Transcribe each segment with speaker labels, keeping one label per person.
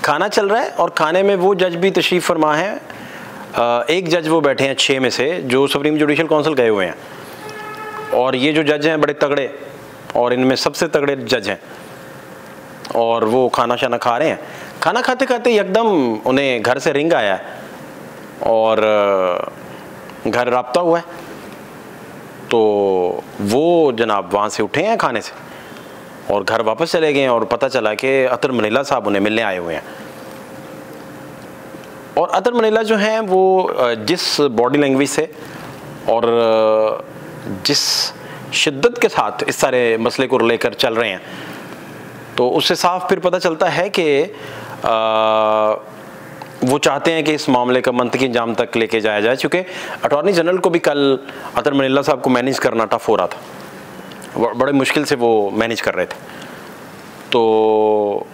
Speaker 1: खाना चल रहा है और खाने में वो जज भी तशरीफ़ फरमा है, एक जज वो बैठे हैं 6 में से जो सुप्रीम जुडिशल काउंसिल गए हुए हैं, और ये जो जज हैं बड़े तगड़े और इनमें सबसे तगड़े जज हैं, और वो खाना शाना खा रहे हैं। खाना खाते खाते एकदम उन्हें घर से रिंग आया और घर राब्ता हुआ है, तो वो जनाब वहाँ से उठे हैं खाने से और घर वापस चले गए और पता चला कि अतर मनीला साहब उन्हें मिलने आए हुए हैं। और अतर मनीला जो हैं वो जिस बॉडी लैंग्वेज से और जिस शिद्दत के साथ इस सारे मसले को लेकर चल रहे हैं, तो उससे साफ फिर पता चलता है कि वो चाहते हैं कि इस मामले का मंतकी अंजाम तक लेके जाया जाए, चूँकि अटॉर्नी जनरल को भी कल अतर मनीला साहब को मैनेज करना टफ हो रहा था, बड़े मुश्किल से वो मैनेज कर रहे थे। तो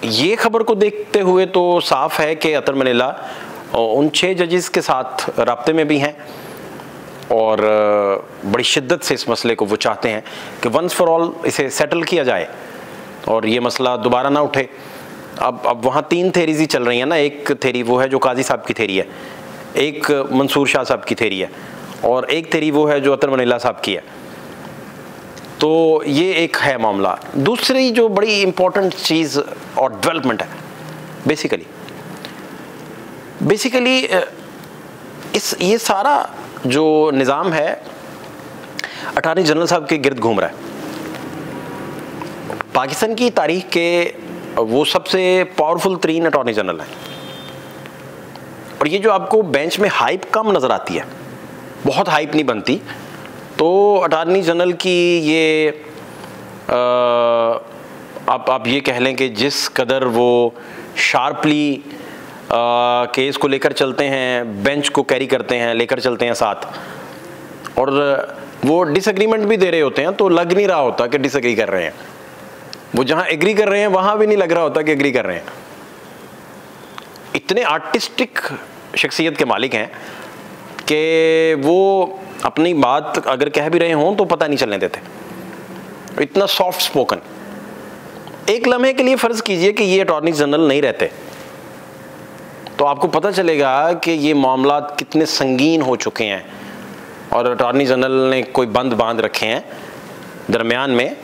Speaker 1: ये खबर को देखते हुए तो साफ है कि अतर मनीला उन 6 जजेस के साथ राब्ते में भी हैं और बड़ी शिद्दत से इस मसले को वो चाहते हैं कि वंस फॉर ऑल इसे सेटल किया जाए और ये मसला दोबारा ना उठे। अब वहाँ 3 थेरीज ही चल रही हैं ना, एक थेरी वो है जो काजी साहब की थेरी है, एक मंसूर शाह साहब की थेरी है, और एक थेरी वो है जो अतर मनीला साहब की है। तो ये एक है मामला। दूसरी जो बड़ी इम्पोर्टेंट चीज़ और डेवलपमेंट है बेसिकली ये सारा जो निज़ाम है अटॉर्नी जनरल साहब के गिर्द घूम रहा है। पाकिस्तान की तारीख के वो सबसे पावरफुल 3 अटॉर्नी जनरल हैं, और ये जो आपको बेंच में हाइप कम नज़र आती है, बहुत हाइप नहीं बनती, तो अटॉर्नी जनरल की ये आप ये कह लें कि जिस कदर वो शार्पली केस को लेकर चलते हैं, बेंच को कैरी करते हैं, लेकर चलते हैं साथ, और वो डिसएग्रीमेंट भी दे रहे होते हैं तो लग नहीं रहा होता कि डिसएग्री कर रहे हैं। वो जहाँ एग्री कर रहे हैं वहाँ भी नहीं लग रहा होता कि एग्री कर रहे हैं। इतने आर्टिस्टिक शख्सियत के मालिक हैं कि वो अपनी बात अगर कह भी रहे हों तो पता नहीं चलने देते, इतना सॉफ्ट स्पोकन। एक लम्हे के लिए फ़र्ज़ कीजिए कि ये अटॉर्नी जनरल नहीं रहते, तो आपको पता चलेगा कि ये मामला कितने संगीन हो चुके हैं और अटॉर्नी जनरल ने कोई बंद बांध रखे हैं दरमियान में।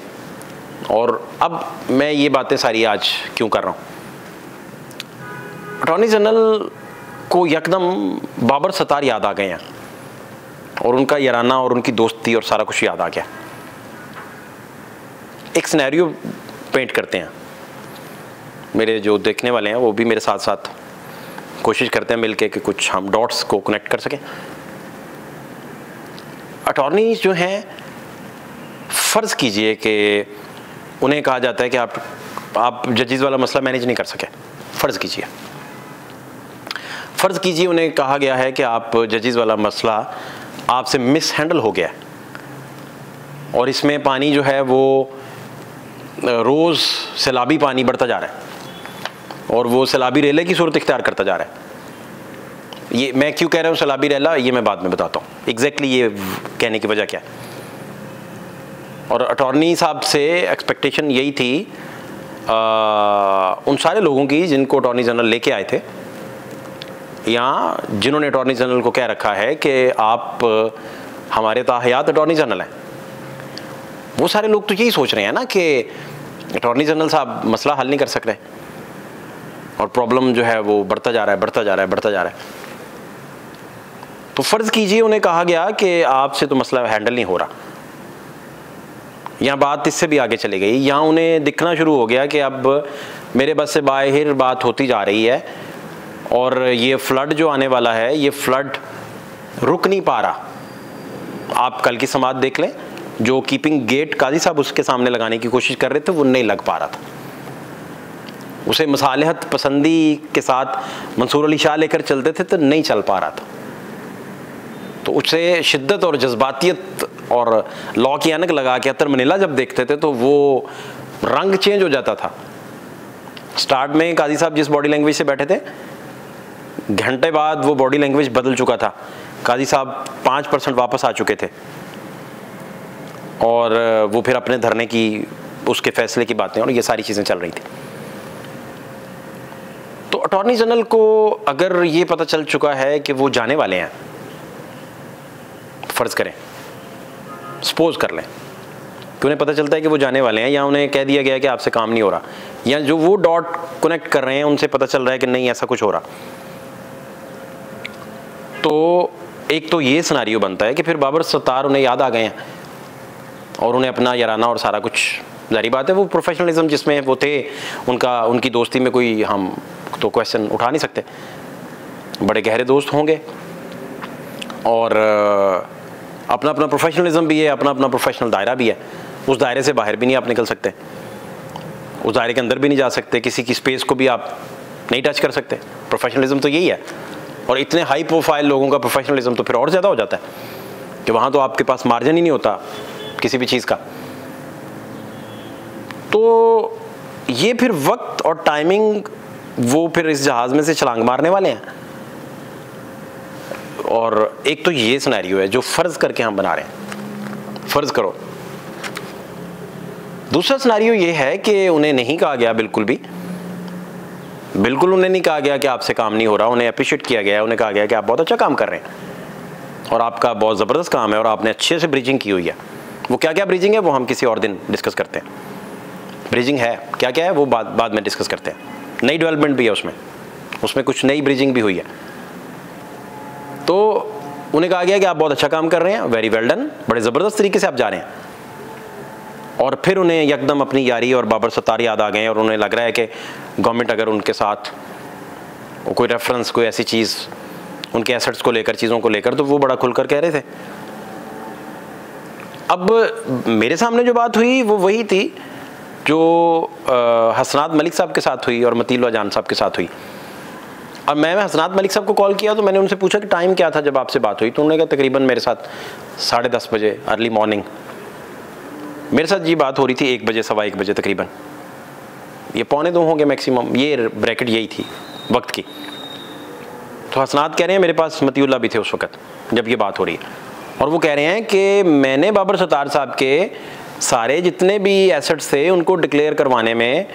Speaker 1: और अब मैं ये बातें सारी आज क्यों कर रहा हूँ, अटॉर्नी जनरल को यकदम बाबर सत्तार याद आ गए हैं और उनका याराना और उनकी दोस्ती और सारा कुछ याद आ गया। एक सिनेरियो पेंट करते हैं, मेरे जो देखने वाले हैं वो भी मेरे साथ साथ कोशिश करते हैं मिलके कि कुछ हम डॉट्स को कनेक्ट कर सकें। अटॉर्नी जो हैं, फ़र्ज़ कीजिए कि उन्हें कहा जाता है कि आप जजेस वाला मसला मैनेज नहीं कर सके। फ़र्ज़ कीजिए उन्हें कहा गया है कि आप जजेस वाला मसला आपसे मिस हैंडल हो गया और इसमें पानी जो है वो रोज़ सैलाबी पानी बढ़ता जा रहा है और वो सैलाबी रेले की सूरत इख्तियार करता जा रहा है। ये मैं क्यों कह रहा हूँ सैलाबी रेला, ये मैं बाद में बताता हूँ एग्जैक्टली ये कहने की वजह क्या है। और अटॉर्नी साहब से एक्सपेक्टेशन यही थी उन सारे लोगों की जिनको अटॉर्नी जनरल लेके आए थे, या जिन्होंने अटॉर्नी जनरल को कह रखा है कि आप हमारे ताहयात अटॉर्नी जनरल हैं, वो सारे लोग तो यही सोच रहे हैं ना कि अटॉर्नी जनरल साहब मसला हल नहीं कर सक रहे और प्रॉब्लम जो है वो बढ़ता जा रहा है। तो फ़र्ज़ कीजिए उन्हें कहा गया कि आपसे तो मसला हैंडल नहीं हो रहा। यहाँ बात इससे भी आगे चली गई, यहाँ उन्हें दिखना शुरू हो गया कि अब मेरे बस से बाहर बात होती जा रही है और ये फ्लड जो आने वाला है, ये फ्लड रुक नहीं पा रहा। आप कल की समाअत देख लें, जो कीपिंग गेट काजी साहब उसके सामने लगाने की कोशिश कर रहे थे वो नहीं लग पा रहा था। उसे मसालहत पसंदी के साथ मंसूर अली शाह लेकर चलते थे तो नहीं चल पा रहा था। तो उसे शिद्दत और जज्बातियत और लॉ की ऐनक लगा के अतर मनीला जब देखते थे तो वो रंग चेंज हो जाता था। स्टार्ट में काजी साहब जिस बॉडी लैंग्वेज से बैठे थे, घंटे बाद वो बॉडी लैंग्वेज बदल चुका था। काजी साहब 5% वापस आ चुके थे और वो फिर अपने धरने की उसके फैसले की बातें और ये सारी चीज़ें चल रही थी। अटॉर्नी जनरल को अगर ये पता चल चुका है कि वो जाने वाले हैं, फ़र्ज़ करें, सपोज कर लें कि उन्हें पता चलता है कि वो जाने वाले हैं, या उन्हें कह दिया गया है कि आपसे काम नहीं हो रहा, या जो वो डॉट कनेक्ट कर रहे हैं उनसे पता चल रहा है कि नहीं ऐसा कुछ हो रहा, तो एक तो ये सिनारियो बनता है कि फिर बाबर सत्तार उन्हें याद आ गए हैं और उन्हें अपना याराना और सारा कुछ, जारी बात है वो प्रोफेशनलिज्म जिसमें वो थे, उनकी दोस्ती में कोई हम तो क्वेश्चन उठा नहीं सकते, बड़े गहरे दोस्त होंगे और अपना अपना प्रोफेशनलिज्म भी है, अपना अपना प्रोफेशनल दायरा भी है, उस दायरे से बाहर भी नहीं आप निकल सकते, उस दायरे के अंदर भी नहीं जा सकते, किसी की स्पेस को भी आप नहीं टच कर सकते। प्रोफेशनलिज्म तो यही है, और इतने हाई प्रोफाइल लोगों का प्रोफेशनलिज्म तो फिर और ज़्यादा हो जाता है कि वहाँ तो आपके पास मार्जिन ही नहीं होता किसी भी चीज़ का। तो ये फिर वक्त और टाइमिंग, वो फिर इस जहाज़ में से छलांग मारने वाले हैं। और एक तो ये सिनेरियो है जो फ़र्ज़ करके हम बना रहे हैं, फ़र्ज़ करो। दूसरा सिनेरियो ये है कि उन्हें नहीं कहा गया, बिल्कुल उन्हें नहीं कहा गया कि आपसे काम नहीं हो रहा, उन्हें अप्रिशिएट किया गया, उन्हें कहा गया कि आप बहुत अच्छा काम कर रहे हैं और आपका बहुत ज़बरदस्त काम है और आपने अच्छे से ब्रीजिंग की हुई है। वो क्या क्या ब्रीजिंग है वो हम किसी और दिन डिस्कस करते हैं। ब्रीजिंग है क्या क्या है वो बाद में डिस्कस करते हैं। नई डेवलपमेंट भी है उसमें कुछ नई ब्रीजिंग भी हुई है। तो उन्हें कहा गया कि आप बहुत अच्छा काम कर रहे हैं, वेरी वेल डन, बड़े ज़बरदस्त तरीके से आप जा रहे हैं। और फिर उन्हें यकदम अपनी यारी और बाबर सत्तार याद आ गए और उन्हें लग रहा है कि गवर्नमेंट अगर उनके साथ कोई रेफरेंस, कोई ऐसी चीज़ उनके एसेट्स को लेकर, चीज़ों को लेकर, तो वो बड़ा खुलकर कह रहे थे। अब मेरे सामने जो बात हुई वो वही थी जो हसनात मलिक साहब के साथ हुई और मतीलवा जान साहब के साथ हुई। अब मैं हसनात मलिक साहब को कॉल किया तो मैंने उनसे पूछा कि टाइम क्या था जब आपसे बात हुई, तो उन्होंने कहा तकरीबन मेरे साथ 10:30 बजे, अर्ली मॉर्निंग मेरे साथ ये बात हो रही थी, 1 बजे, सवा 1 बजे तकरीबन, ये 1:45 होंगे मैक्सिमम, ये ब्रैकेट यही थी वक्त की। तो हसनात कह रहे हैं मेरे पास मतीउल्लाह भी थे उस वक़्त जब ये बात हो रही है, और वो कह रहे हैं कि मैंने बाबर सत्तार साहब के सारे जितने भी एसेट्स थे उनको डिक्लेयर करवाने में,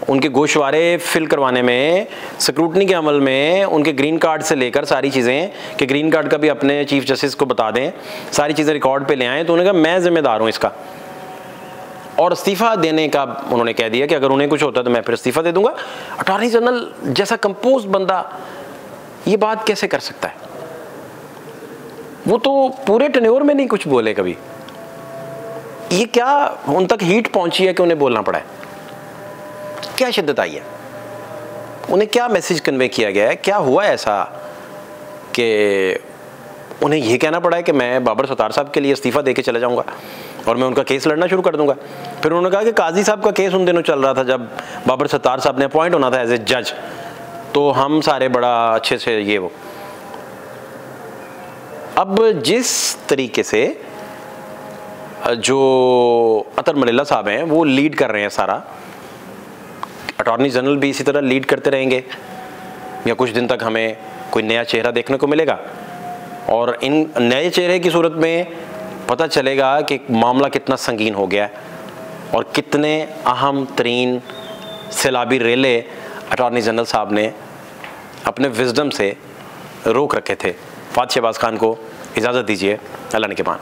Speaker 1: उनके गोशवारे फिल करवाने में, स्क्रूटनी के अमल में, उनके ग्रीन कार्ड से लेकर सारी चीज़ें, कि ग्रीन कार्ड का भी अपने चीफ जस्टिस को बता दें, सारी चीज़ें रिकॉर्ड पे ले आएँ। तो उन्होंने कहा मैं ज़िम्मेदार हूँ इसका, और इस्तीफ़ा देने का उन्होंने कह दिया कि अगर उन्हें कुछ होता तो मैं फिर इस्तीफ़ा दे दूंगा। अटॉर्नी जनरल जैसा कंपोज बंदा ये बात कैसे कर सकता है? वो तो पूरे टेन्योर में नहीं कुछ बोले कभी। ये क्या उन तक हीट पहुंची है कि उन्हें बोलना पड़ा है? क्या शिद्दत आई है? उन्हें क्या मैसेज कन्वे किया गया है? क्या हुआ ऐसा कि उन्हें यह कहना पड़ा है कि मैं बाबर सत्तार साहब के लिए इस्तीफ़ा दे के चला जाऊंगा और मैं उनका केस लड़ना शुरू कर दूंगा? फिर उन्होंने कहा कि काजी साहब का केस उन दिनों चल रहा था जब बाबर सत्तार साहब ने अपॉइंट होना था एज ए जज, तो हम सारे बड़ा अच्छे से ये वो। अब जिस तरीके से जो अतर मलिल्ला साहब हैं वो लीड कर रहे हैं सारा, अटॉर्नी जनरल भी इसी तरह लीड करते रहेंगे या कुछ दिन तक हमें कोई नया चेहरा देखने को मिलेगा, और इन नए चेहरे की सूरत में पता चलेगा कि मामला कितना संगीन हो गया और कितने अहम तरीन सैलाबी रेले अटॉर्नी जनरल साहब ने अपने विजडम से रोक रखे थे। फात शहबाज खान को इजाज़त दीजिए, अल्लाह ने के मान।